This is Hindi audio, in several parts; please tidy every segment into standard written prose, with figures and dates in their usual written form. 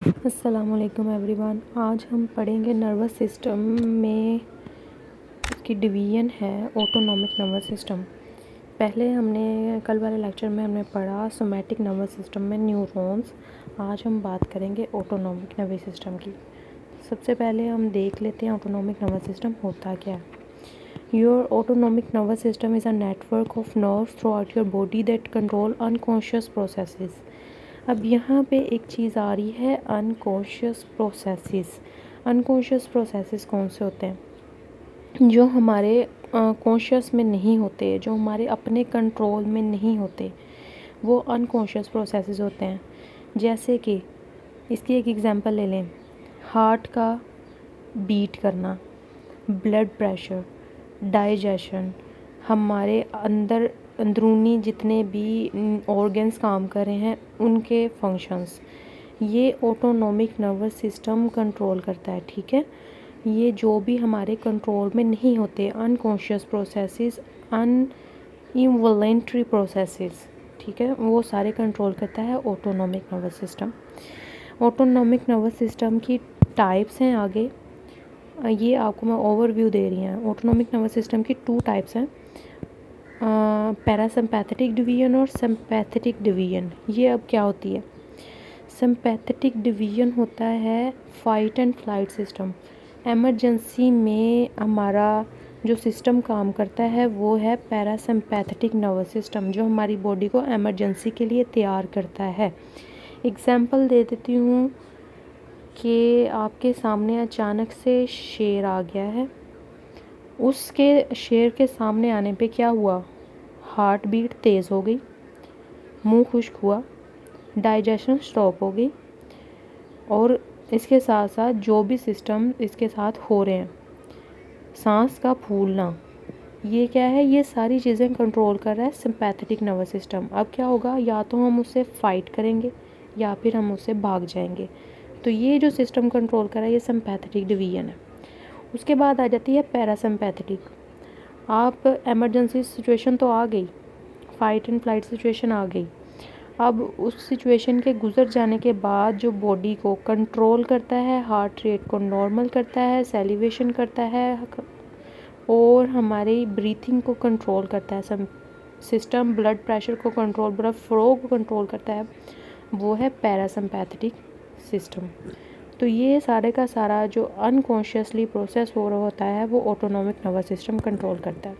अस्सलामुअलैकुम एवरीवन। आज हम पढ़ेंगे नर्वस सिस्टम में इसकी डिवीज़न है ऑटोनॉमिक नर्वस सिस्टम। पहले हमने कल वाले लेक्चर में हमने पढ़ा सोमैटिक नर्वस सिस्टम में न्यूरॉन्स। आज हम बात करेंगे ऑटोनॉमिक नर्वस सिस्टम की। सबसे पहले हम देख लेते हैं ऑटोनॉमिक नर्वस सिस्टम होता क्या है। Your autonomic nervous system is a network of nerves through out your body that control unconscious processes. अब यहाँ पे एक चीज़ आ रही है अनकॉन्शियस प्रोसेसेस। अनकॉन्शियस प्रोसेसेस कौन से होते हैं? जो हमारे कॉन्शियस में नहीं होते, जो हमारे अपने कंट्रोल में नहीं होते, वो अनकॉन्शियस प्रोसेसेस होते हैं। जैसे कि इसकी एक एग्जांपल ले लें, हार्ट का बीट करना, ब्लड प्रेशर, डाइजेशन, हमारे अंदरूनी जितने भी ऑर्गन्स काम कर रहे हैं उनके फंक्शंस, ये ऑटोनॉमिक नर्वस सिस्टम कंट्रोल करता है। ठीक है, ये जो भी हमारे कंट्रोल में नहीं होते, अनकॉन्शियस प्रोसेसेस, इनवॉलेंट्री प्रोसेसेस, ठीक है, वो सारे कंट्रोल करता है autonomic nervous system. Autonomic nervous system की टाइप्स हैं आगे, ये आपको मैं ओवरव्यू दे रही हूँ। ऑटोनॉमिक नर्वस सिस्टम की 2 टाइप्स हैं, पैरासिम्पैथेटिक डिवीजन और सिम्पैथेटिक डिवीजन। ये अब क्या होती है? सिम्पैथेटिक डिवीजन होता है fight and flight system. Emergency में हमारा जो सिस्टम काम करता है वो है पैरासिम्पैथेटिक नर्वस सिस्टम, जो हमारी बॉडी को एमरजेंसी के लिए तैयार करता है। एग्जाम्पल दे देती हूँ कि आपके सामने अचानक से शेर आ गया है। उसके शेर के सामने आने पे क्या हुआ? हार्ट बीट तेज़ हो गई, मुंह खुश्क हुआ, डाइजेशन स्टॉप हो गई, और इसके साथ साथ जो भी सिस्टम इसके साथ हो रहे हैं, सांस का फूलना, ये क्या है? ये सारी चीज़ें कंट्रोल कर रहा है सिंपैथेटिक नर्वस सिस्टम। अब क्या होगा? या तो हम उससे फाइट करेंगे या फिर हम उससे भाग जाएंगे। तो ये जो सिस्टम कंट्रोल कर रहा है ये सिंपैथेटिक डिवीजन है। उसके बाद आ जाती है पैरासिम्पैथेटिक। आप एमरजेंसी सिचुएशन तो आ गई, फाइट एंड फ्लाइट सिचुएशन आ गई। अब उस सिचुएशन के गुजर जाने के बाद जो बॉडी को कंट्रोल करता है, हार्ट रेट को नॉर्मल करता है, सेलिवेशन करता है और हमारी ब्रीथिंग को कंट्रोल करता है सिस्टम, ब्लड प्रेशर को कंट्रोल, ब्लड फ्लो को कंट्रोल करता है, वो है पैरासिम्पैथेटिक सिस्टम। तो ये सारे का सारा जो अनकॉन्शियसली प्रोसेस हो रहा होता है वो ऑटोनॉमिक नर्वस सिस्टम कंट्रोल करता है।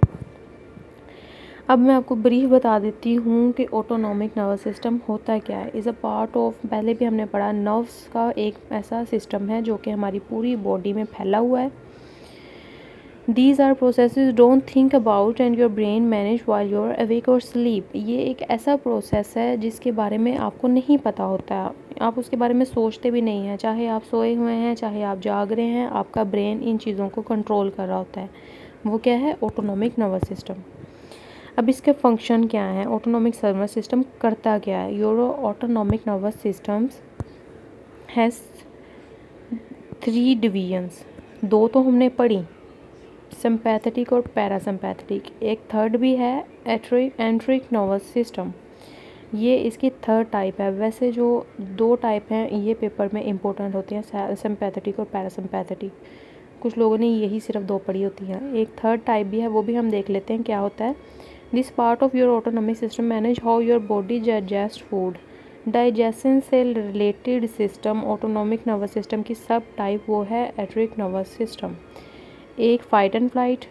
अब मैं आपको ब्रीफ बता देती हूँ कि ऑटोनॉमिक नर्वस सिस्टम होता क्या है। इज़ अ पार्ट ऑफ, पहले भी हमने पढ़ा, नर्व्स का एक ऐसा सिस्टम है जो कि हमारी पूरी बॉडी में फैला हुआ है। These are processes don't think about and your brain manage while you're awake or sleep। ये एक ऐसा प्रोसेस है जिसके बारे में आपको नहीं पता होता है, आप उसके बारे में सोचते भी नहीं हैं। चाहे आप सोए हुए हैं, चाहे आप जाग रहे हैं, आपका ब्रेन इन चीज़ों को कंट्रोल कर रहा होता है। वो क्या है? Autonomic nervous system. अब इसके फंक्शन क्या हैं? ऑटोनॉमिक नर्वस सिस्टम करता क्या है? Your autonomic nervous systems has 3 divisions. 2 तो हमने पढ़ी, सिंपैथेटिक और पैरासिम्पैथेटिक। एक थर्ड भी है, एंट्रिक नर्वस सिस्टम, ये इसकी थर्ड टाइप है। वैसे जो 2 टाइप हैं ये पेपर में इंपॉर्टेंट होती हैं, सिंपैथेटिक और पैरासिम्पैथेटिक। कुछ लोगों ने यही सिर्फ 2 पढ़ी होती हैं। एक थर्ड टाइप भी है, वो भी हम देख लेते हैं क्या होता है। This part of your autonomic system manage how your body digest food. Digestion से related system autonomic nervous system की सब टाइप वो है एंट्रिक नर्वस सिस्टम। एक फाइट एंड फ्लाइट,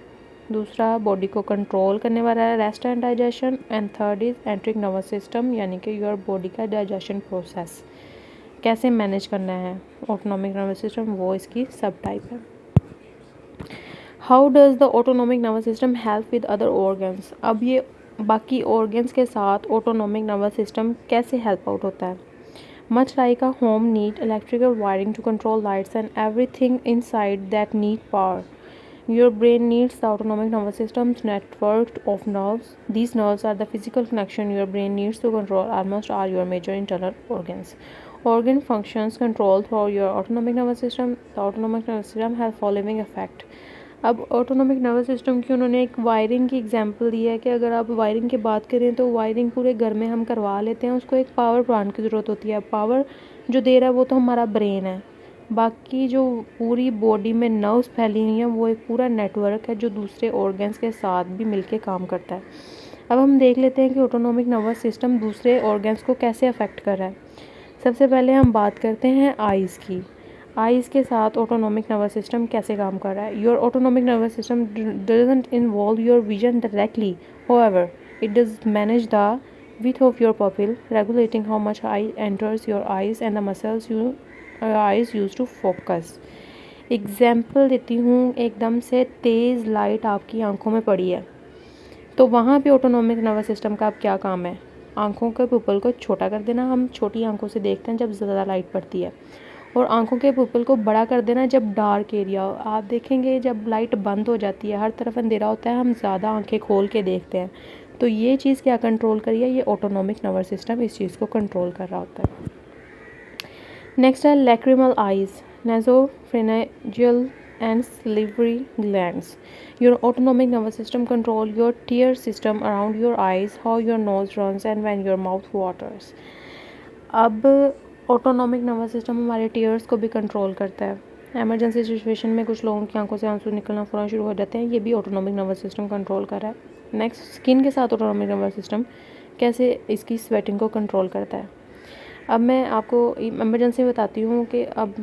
दूसरा बॉडी को कंट्रोल करने वाला है rest and digestion, and third is enteric nervous system, यानी कि योर बॉडी का डाइजेशन प्रोसेस कैसे मैनेज करना है ऑटोनॉमिक नर्वस सिस्टम, वो इसकी सब टाइप है। How does the autonomic nervous system help with other organs. अब ये बाकी ऑर्गन्स के साथ ऑटोनॉमिक नर्वस सिस्टम कैसे हेल्प आउट होता है? Much like a home need electrical wiring to control lights and everything inside that need power, your brain needs the autonomic nervous system's network of nerves. These nerves are the physical connection your brain needs to control almost all your major internal organs. Organ functions control through your autonomic nervous system. The autonomic nervous system has following effect. अब ऑटोनॉमिक नर्वस सिस्टम की उन्होंने एक वायरिंग की एग्जांपल दी है कि अगर आप वायरिंग की बात करें तो वायरिंग पूरे घर में हम करवा लेते हैं, उसको एक पावर प्लांट की ज़रूरत होती है। पावर जो दे रहा है वो तो हमारा ब्रेन है। बाकी जो पूरी बॉडी में नर्व्स फैली हुई हैं वो एक पूरा नेटवर्क है जो दूसरे ऑर्गन्स के साथ भी मिलके काम करता है। अब हम देख लेते हैं कि ऑटोनॉमिक नर्वस सिस्टम दूसरे ऑर्गन्स को कैसे अफेक्ट कर रहा है। सबसे पहले हम बात करते हैं आइज़ की। आइज़ के साथ ऑटोनॉमिक नर्वस सिस्टम कैसे काम कर रहा है। Your autonomic nervous system doesn't involve your vision directly, however it does manage the width of your pupil, regulating how much light enters your eyes and the muscles your eyes use to focus। Example देती हूँ, एकदम से तेज़ लाइट आपकी आंखों में पड़ी है तो वहाँ पे ऑटोनॉमिक नर्वस सिस्टम का अब क्या काम है, आंखों के पुपल को छोटा कर देना। हम छोटी आंखों से देखते हैं जब ज़्यादा लाइट पड़ती है, और आंखों के पुपल को बड़ा कर देना जब डार्क एरिया हो। आप देखेंगे जब लाइट बंद हो जाती है, हर तरफ अंधेरा होता है, हम ज़्यादा आंखें खोल के देखते हैं। तो ये चीज़ क्या कंट्रोल करी है, ये ऑटोनॉमिक नर्वस सिस्टम इस चीज़ को कंट्रोल कर रहा होता है। नेक्स्ट है lacrimal eyes, nasopharyngeal and salivary glands। Your autonomic nervous system control your tear system around your eyes, how your nose runs and when your mouth waters। अब ऑटोनॉमिक नर्वस सिस्टम हमारे टीयर्स को भी कंट्रोल करता है। एमरजेंसी सिचुएशन में कुछ लोगों की आंखों से आंसू निकलना फ़ौरन शुरू हो जाते हैं, ये भी ऑटोनॉमिक नर्वस सिस्टम कंट्रोल कर रहा है। नेक्स्ट, स्किन के साथ ऑटोनॉमिक नर्वस सिस्टम कैसे इसकी स्वेटिंग को कंट्रोल करता है। अब मैं आपको इमरजेंसी बताती हूँ कि अब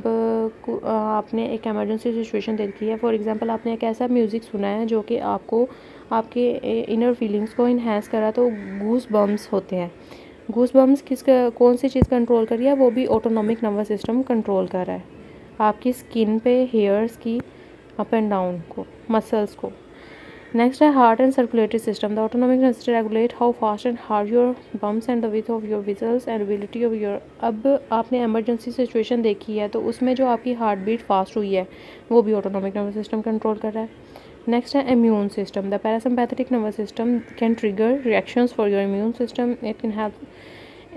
आपने एक एमरजेंसी सिचुएशन देखी है। फॉर एग्जांपल आपने एक ऐसा म्यूज़िक सुना है जो कि आपको आपके इनर फीलिंग्स को इन्हेंस करा, तो गूस बम्स होते हैं। गूस बम्स कौन सी चीज़ कंट्रोल कर रही है, वो भी ऑटोनॉमिक नर्वस सिस्टम कंट्रोल कर रहा है। आपकी स्किन पे हेयर्स की अप एंड डाउन को, मसल्स को। नेक्स्ट है heart and circulatory system. The autonomic nervous system regulate how fast and hard your pumps and the width of your vessels and ability of your. अब आपने एमरजेंसी सिचुएशन देखी है तो उसमें जो आपकी हार्ट बीट फास्ट हुई है वो भी ऑटोनॉमिक नर्वस सिस्टम कंट्रोल कर रहा है। नेक्स्ट है immune system. The parasympathetic nervous system can trigger reactions for your immune system. It can help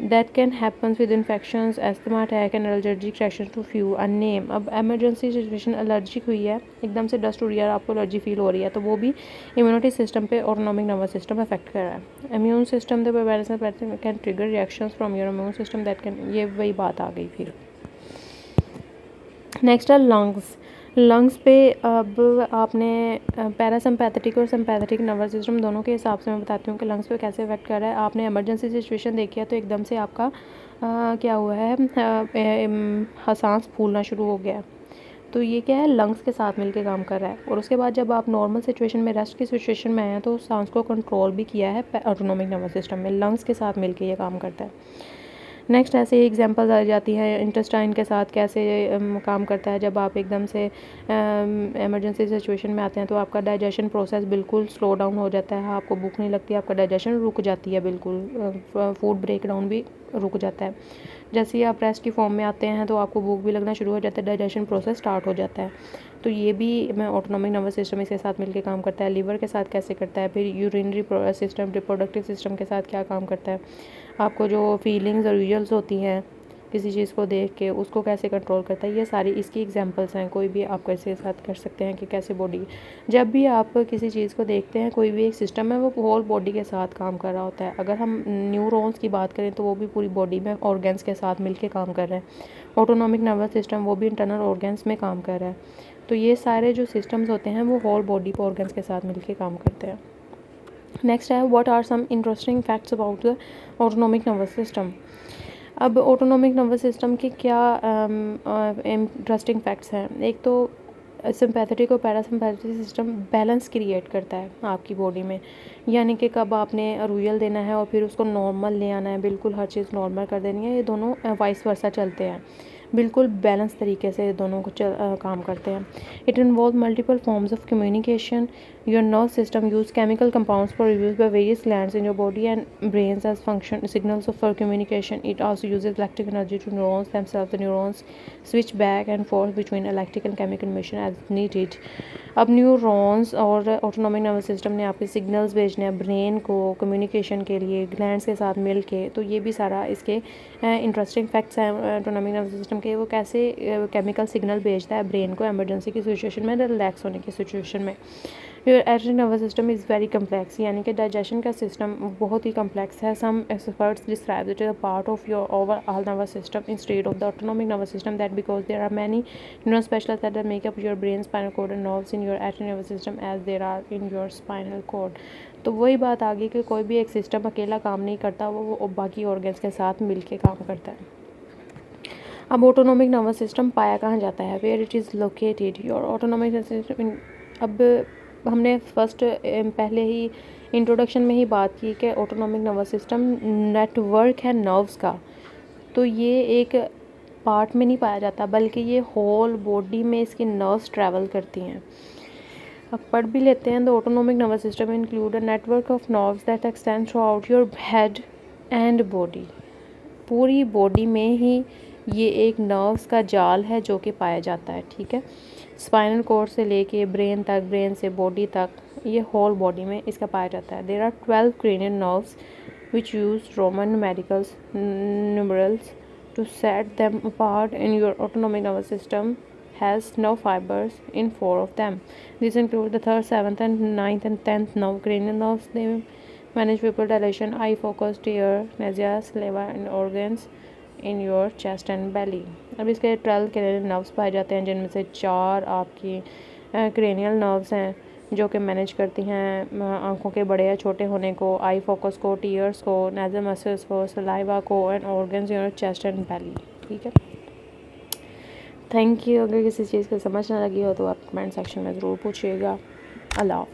that can happen with infections, asthma attack and allergic reactions to few name। अब emergency situation एलर्जिक हुई है, एकदम से डस्ट उड़ रही है, आपको एलर्जी फील हो रही है, तो वो भी इम्यूनिटी सिस्टम पे ऑटोनॉमिक नर्वस सिस्टम अफेक्ट कर रहा है। Immune system the can trigger reactions from your immune system that can, ये वही बात आ गई फिर। नेक्स्ट है लंग्स। लंग्स पे अब आपने पैरासिम्पैथेटिक और सिम्पैथेटिक नर्वस सिस्टम दोनों के हिसाब से मैं बताती हूँ कि लंग्स पे कैसे इफेक्ट कर रहा है। आपने इमरजेंसी सिचुएशन देखी है तो एकदम से आपका क्या हुआ है, सांस फूलना शुरू हो गया, तो ये क्या है, लंग्स के साथ मिलके काम कर रहा है। और उसके बाद जब आप नॉर्मल सिचुएशन में, रेस्ट की सिचुएशन में आए हैं तो सांस को कंट्रोल भी किया है ऑटोनॉमिक नर्वस सिस्टम में, लंग्स के साथ मिलके ये काम करता है। नेक्स्ट ऐसे ही एग्जांपल्स आ जाती हैं इंटेस्टाइन के साथ कैसे काम करता है। जब आप एकदम से इमरजेंसी सिचुएशन में आते हैं तो आपका डाइजेशन प्रोसेस बिल्कुल स्लो डाउन हो जाता है, आपको भूख नहीं लगती, आपका डाइजेशन रुक जाती है, बिल्कुल फूड ब्रेक डाउन भी रुक जाता है। जैसे ही आप रेस्ट की फॉर्म में आते हैं तो आपको भूख भी लगना शुरू हो जाता है, डाइजेशन प्रोसेस स्टार्ट हो जाता है। तो ये भी ऑटोनॉमिक नर्वस सिस्टम इसके साथ मिलकर काम करता है। लीवर के साथ कैसे करता है, फिर यूरिनरी सिस्टम, रिप्रोडक्टिव सिस्टम के साथ क्या काम करता है, आपको जो फीलिंग्स और विजुअल्स होती हैं किसी चीज़ को देख के उसको कैसे कंट्रोल करता है, ये सारी इसकी एग्जांपल्स हैं। कोई भी आप इसके साथ कर सकते हैं कि कैसे बॉडी, जब भी आप किसी चीज़ को देखते हैं कोई भी एक सिस्टम है वो होल बॉडी के साथ काम कर रहा होता है। अगर हम न्यूरॉन्स की बात करें तो वो भी पूरी बॉडी में ऑर्गन्स के साथ मिलके काम कर रहे हैं। ऑटोनॉमिक नर्वस सिस्टम वो भी इंटरनल ऑर्गन्स में काम कर रहा है। तो ये सारे जो सिस्टम्स होते हैं वो होल बॉडी पर ऑर्गन्स के साथ मिलके काम करते हैं। नेक्स्ट है what are some interesting facts about the autonomic nervous system. अब ऑटोनॉमिक नर्वस सिस्टम के क्या इंटरेस्टिंग फैक्ट्स हैं। एक तो सिंपैथेटिक और पैरासिम्पैथेटिक सिस्टम बैलेंस क्रिएट करता है आपकी बॉडी में, यानी कि कब आपने अरूयल देना है और फिर उसको नॉर्मल ले आना है, बिल्कुल हर चीज़ नॉर्मल कर देनी है, ये दोनों वाइस वर्सा चलते हैं, बिल्कुल बैलेंस तरीके से दोनों को काम करते हैं। It involve multiple forms of communication. Your nerve system use chemical compounds for reviews by various glands in your body and brains as function signals for communication. It also uses electric energy to neurons themselves। The neurons switch back and forth between electric and chemical motion as needed। अब न्यूरॉन्स और ऑटोनॉमिक नर्वस सिस्टम ने आपके सिग्नल्स भेजने हैं ब्रेन को कम्युनिकेशन के लिए ग्लैंड्स के साथ मिल के, तो ये भी सारा इसके इंटरेस्टिंग फैक्ट्स हैं ऑटोनॉमिक नर्वस सिस्टम के। वो कैसे केमिकल सिग्नल भेजता है ब्रेन को इमरजेंसी की सिचुएशन में, रिलैक्स होने की सिचुएशन में। Your enteric nervous system is very complex, यानी कि डाइजेशन का सिस्टम बहुत ही कम्प्लेक्स है. Some experts describe it as a part of your overall nervous system instead of the autonomic nervous system, that because there are many neuro specialist that make up your brain, spinal cord and nerves in your enteric nervous system as there are in your spinal cord. तो वही बात आ गई कि कोई भी एक सिस्टम अकेला काम नहीं करता, वो बाकी ऑर्गन्स के साथ मिल के काम करता है. अब ऑटोनोमिक नर्वस सिस्टम पाया कहाँ जाता है, where it is located your autonomic nervous system. अब हमने पहले ही इंट्रोडक्शन में ही बात की कि ऑटोनोमिक नर्वस सिस्टम नेटवर्क है नर्व्स का, तो ये एक पार्ट में नहीं पाया जाता बल्कि ये होल बॉडी में इसकी नर्व्स ट्रैवल करती हैं. अब पढ़ भी लेते हैं. The autonomic nervous system include a network of nerves that extend through out your head and body. पूरी बॉडी में ही ये एक नर्व्स का जाल है जो कि पाया जाता है. ठीक है, स्पाइनल कॉर्ड से लेके ब्रेन तक, ब्रेन से बॉडी तक, ये होल बॉडी में इसका पाया जाता है. There are 12 cranial nerves which use Roman numerals to set them apart, and your autonomic nervous system has nerve fibers in 4 of them. These include the 3rd, 7th and 9th and 10th nerve cranial nerves. They manage pupil dilation, eye focus, tear, nausea, saliva and organs in your chest and belly. अब इसके 12 क्रेनियल नर्व्स पाए जाते हैं, जिनमें से 4 आपकी क्रेनियल नर्व्स हैं जो कि मैनेज करती हैं आंखों के बड़े या छोटे होने को, आई फोकस को, टीयर्स को, नेजल मसल्स को, सलाइवा को and organs in your chest and belly. ठीक है, थैंक यू. अगर किसी चीज़ की समझ ना लगी हो तो आप कमेंट सेक्शन में ज़रूर पूछिएगा. अल्लाह.